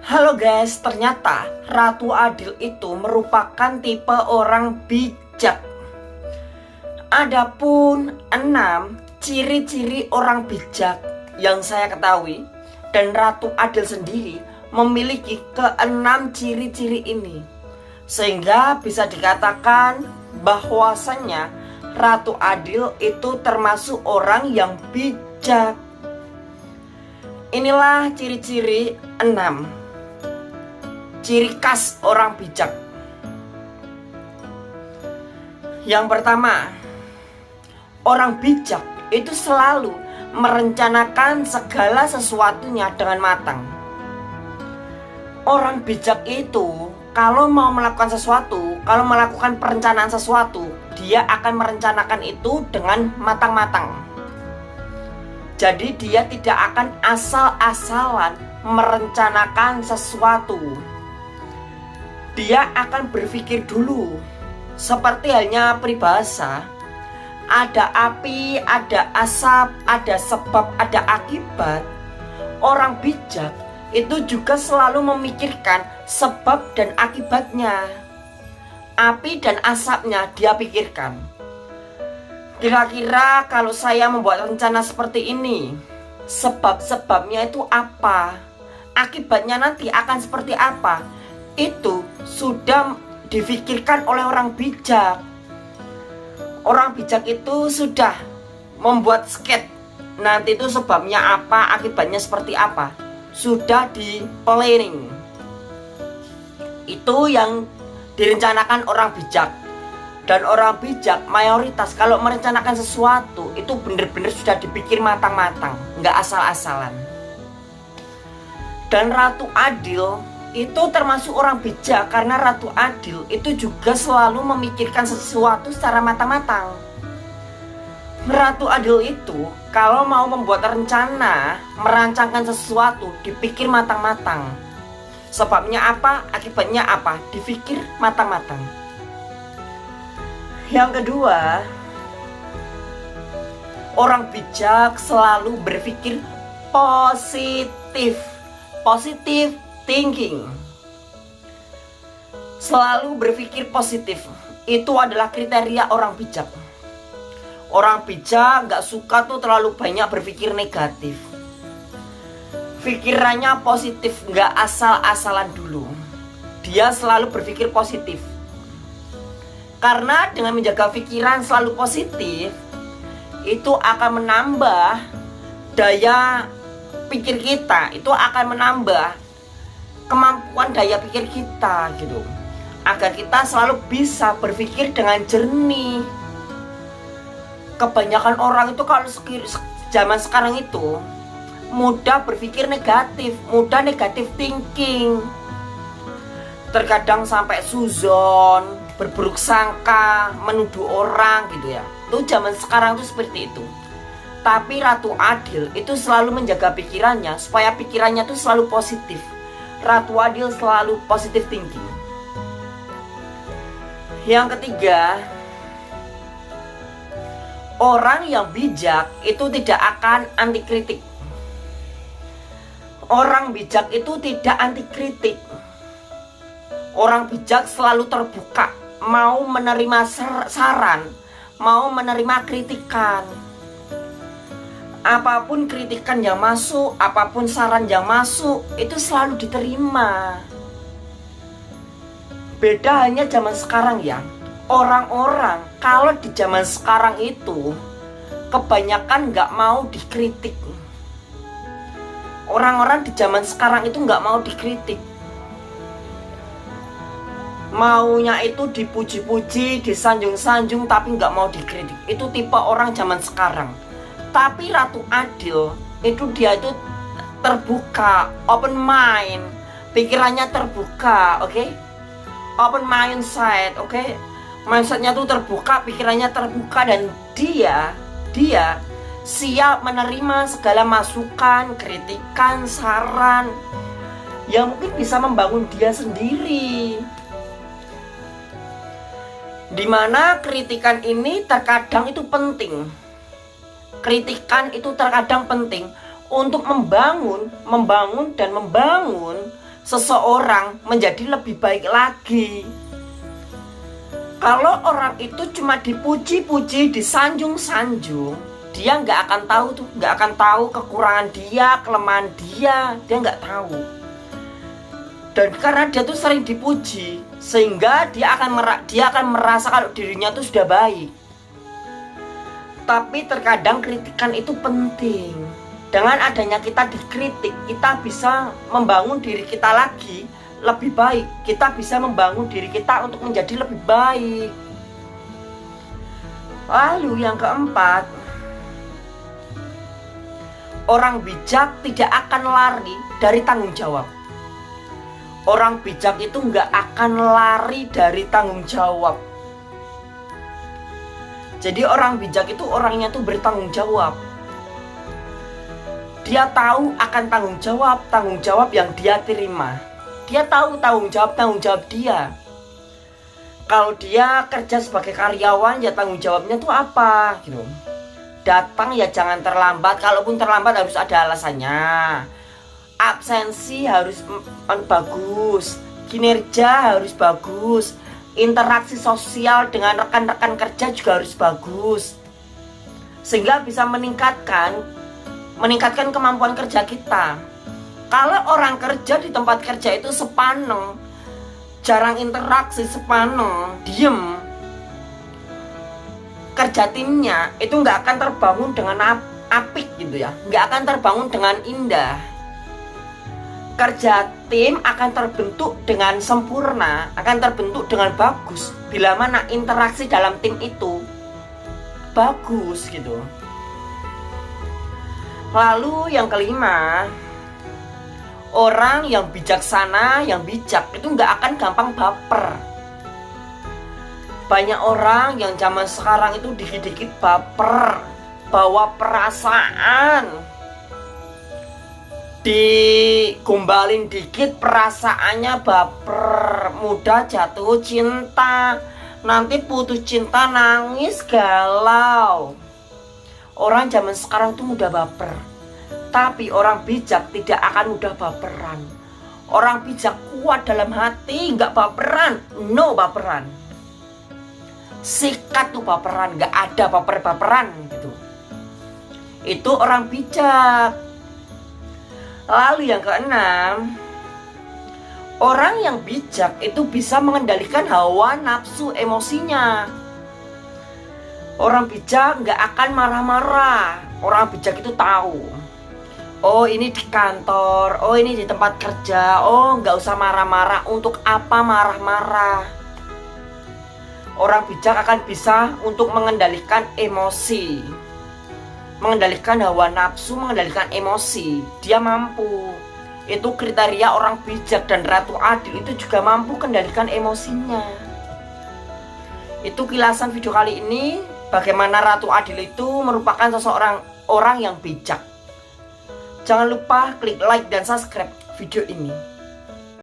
Halo guys, ternyata Ratu Adil itu merupakan tipe orang bijak. Adapun 6 ciri-ciri orang bijak yang saya ketahui, dan Ratu Adil sendiri memiliki ke-6 ciri-ciri ini, sehingga bisa dikatakan bahwasannya Ratu Adil itu termasuk orang yang bijak. Inilah ciri-ciri 6 ciri khas orang bijak. Yang pertama, orang bijak itu selalu merencanakan segala sesuatunya dengan matang. Orang bijak itu kalau mau melakukan sesuatu, kalau melakukan perencanaan sesuatu, dia akan merencanakan itu dengan matang-matang. Jadi dia tidak akan asal-asalan merencanakan sesuatu. Dia akan berpikir dulu. Seperti halnya peribahasa, ada api, ada asap, ada sebab, ada akibat. Orang bijak itu juga selalu memikirkan sebab dan akibatnya. Api dan asapnya dia pikirkan. Kira-kira kalau saya membuat rencana seperti ini, sebab-sebabnya itu apa? Akibatnya nanti akan seperti apa? Itu sudah difikirkan oleh orang bijak. Orang bijak itu sudah membuat sketch, nanti itu sebabnya apa, akibatnya seperti apa, sudah di planning. Itu yang direncanakan orang bijak. Dan orang bijak mayoritas kalau merencanakan sesuatu itu benar-benar sudah dipikir matang-matang, nggak asal-asalan. Dan Ratu Adil itu termasuk orang bijak karena Ratu Adil itu juga selalu memikirkan sesuatu secara matang-matang. Ratu Adil itu kalau mau membuat rencana, merancangkan sesuatu, dipikir matang-matang. Sebabnya apa, akibatnya apa, dipikir matang-matang. Yang kedua, orang bijak selalu berpikir positif. Positif thinking. Selalu berpikir positif. Itu adalah kriteria orang bijak. Orang bijak gak suka tuh terlalu banyak berpikir negatif. Pikirannya positif, gak asal-asalan dulu. Dia selalu berpikir positif. Karena dengan menjaga pikiran selalu positif, itu akan menambah daya pikir kita. Itu akan menambah kemampuan daya pikir kita gitu, agar kita selalu bisa berpikir dengan jernih. Kebanyakan orang itu kalau zaman sekarang itu mudah berpikir negatif, mudah negatif thinking. Terkadang sampai suzon, berburuk sangka, menuduh orang gitu ya. Itu zaman sekarang tuh seperti itu. Tapi Ratu Adil itu selalu menjaga pikirannya supaya pikirannya tuh selalu positif. Ratu Adil selalu positive thinking. Yang ketiga, orang yang bijak itu tidak akan anti kritik. Orang bijak itu tidak anti kritik. Orang bijak selalu terbuka, mau menerima saran, mau menerima kritikan. Apapun kritikan yang masuk, apapun saran yang masuk, itu selalu diterima. Beda hanya zaman sekarang ya. Orang-orang kalau di zaman sekarang itu kebanyakan gak mau dikritik. Orang-orang di zaman sekarang itu gak mau dikritik. Maunya itu dipuji-puji, disanjung-sanjung, tapi gak mau dikritik. Itu tipe orang zaman sekarang. Tapi Ratu Adil itu dia itu terbuka, open mind, pikirannya terbuka, oke? Open mindset, oke? Mindsetnya tuh terbuka, pikirannya terbuka, dan dia siap menerima segala masukan, kritikan, saran yang mungkin bisa membangun dia sendiri. Dimana kritikan ini terkadang itu penting. Kritikan itu terkadang penting untuk membangun seseorang menjadi lebih baik lagi. Kalau orang itu cuma dipuji-puji, disanjung-sanjung, dia nggak akan tahu kekurangan dia, kelemahan dia nggak tahu. Dan karena dia tuh sering dipuji, sehingga dia akan merasa kalau dirinya tuh sudah baik. Tapi terkadang kritikan itu penting. Dengan adanya kita dikritik, kita bisa membangun diri kita lagi lebih baik. Kita bisa membangun diri kita untuk menjadi lebih baik. Lalu yang keempat, orang bijak tidak akan lari dari tanggung jawab. Orang bijak itu nggak akan lari dari tanggung jawab. Jadi orang bijak itu orangnya tuh bertanggung jawab. Dia tahu akan tanggung jawab yang dia terima. Dia tahu tanggung jawab dia. Kalau dia kerja sebagai karyawan, ya tanggung jawabnya tuh apa gitu. Datang ya jangan terlambat. Kalaupun terlambat harus ada alasannya. Absensi harus bagus. Kinerja harus bagus. Interaksi sosial dengan rekan-rekan kerja juga harus bagus. Sehingga bisa meningkatkan kemampuan kerja kita. Kalau orang kerja di tempat kerja itu sepaneng, jarang interaksi, sepaneng, diem, kerja timnya itu nggak akan terbangun dengan apik gitu ya, nggak akan terbangun dengan indah. Kerja tim akan terbentuk dengan sempurna, akan terbentuk dengan bagus bila mana interaksi dalam tim itu bagus gitu. Lalu yang kelima, orang yang bijaksana, yang bijak itu nggak akan gampang baper. Banyak orang yang zaman sekarang itu dikit-dikit baper, bawa perasaan, digombalin dikit perasaannya baper, mudah jatuh cinta, nanti putus cinta nangis galau. Orang zaman sekarang tuh mudah baper. Tapi orang bijak tidak akan mudah baperan. Orang bijak kuat dalam hati, nggak baperan, no baperan. Sikat tuh baperan, nggak ada baper-baperan gitu. Itu orang bijak. Lalu yang keenam, orang yang bijak itu bisa mengendalikan hawa nafsu emosinya. Orang bijak nggak akan marah-marah. Orang bijak itu tahu, oh ini di kantor, oh ini di tempat kerja, oh nggak usah marah-marah, untuk apa marah-marah. Orang bijak akan bisa untuk mengendalikan emosi, mengendalikan hawa nafsu, mengendalikan emosi. Dia mampu. Itu kriteria orang bijak, dan Ratu Adil itu juga mampu kendalikan emosinya. Itu kilasan video kali ini. Bagaimana Ratu Adil itu merupakan orang yang bijak. Jangan lupa klik like dan subscribe video ini.